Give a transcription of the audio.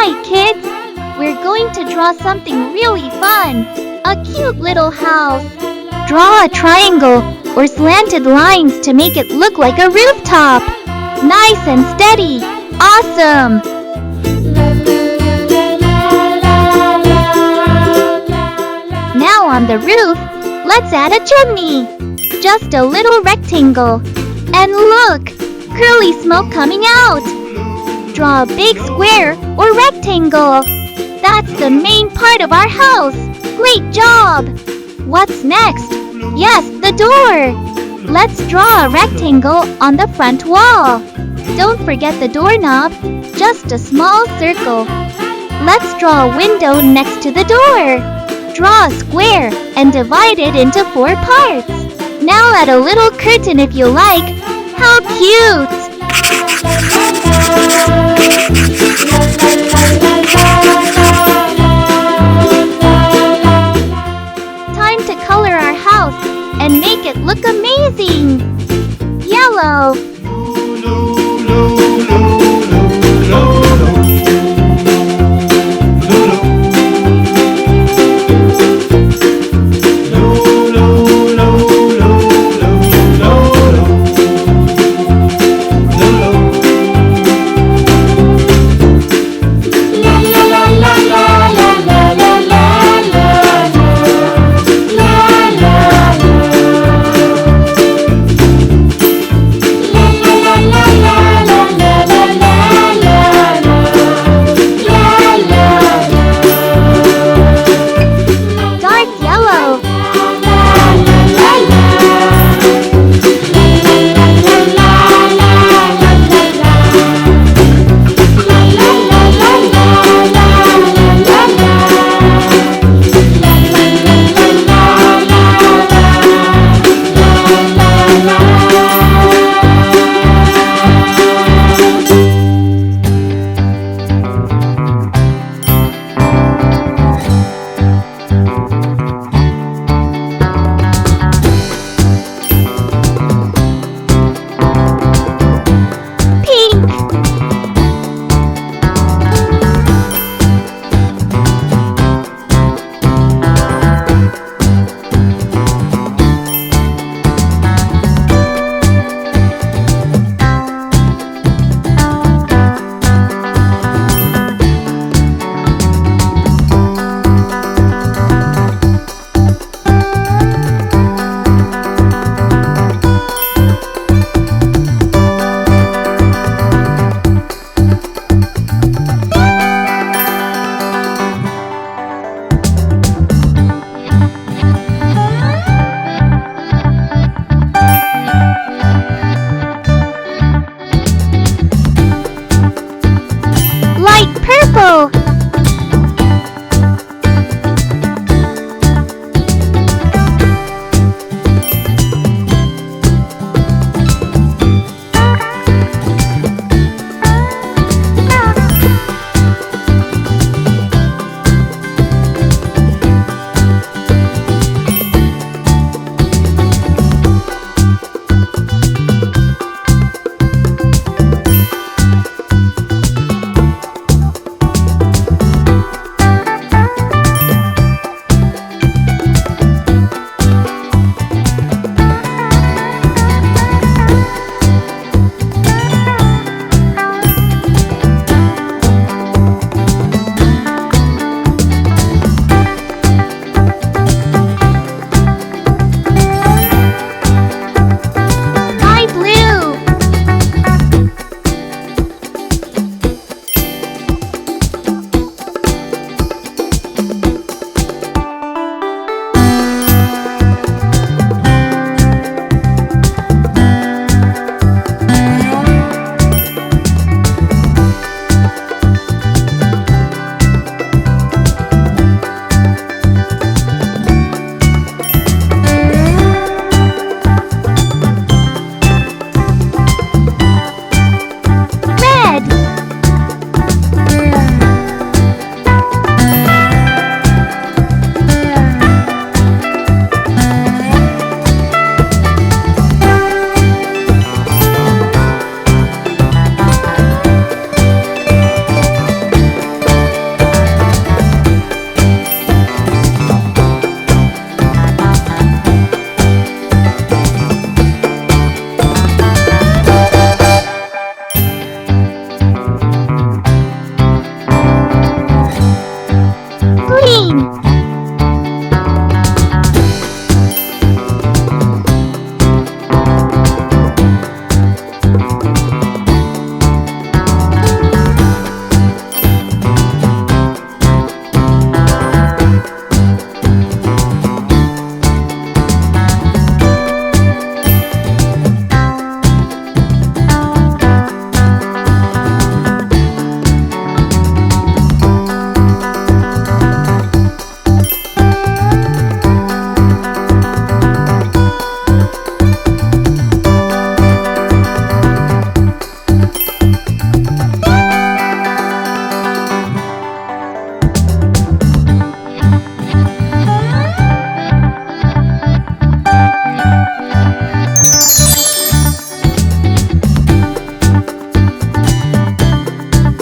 Hi, kids! We're going to draw something really fun. A cute little house. Draw a triangle or slanted lines to make it look like a rooftop. Nice and steady. Awesome! Now on the roof, let's add a chimney. Just a little rectangle. And look! Curly smoke coming out. Draw a big square or rectangle. That's the main part of our house. Great job! What's next? Yes, the door. Let's draw a rectangle on the front wall. Don't forget the doorknob. Just a small circle. Let's draw a window next to the door. Draw a square and divide it into 4 parts. Now add a little curtain if you like. How cute! Time to color our house and make it look amazing. Yellow.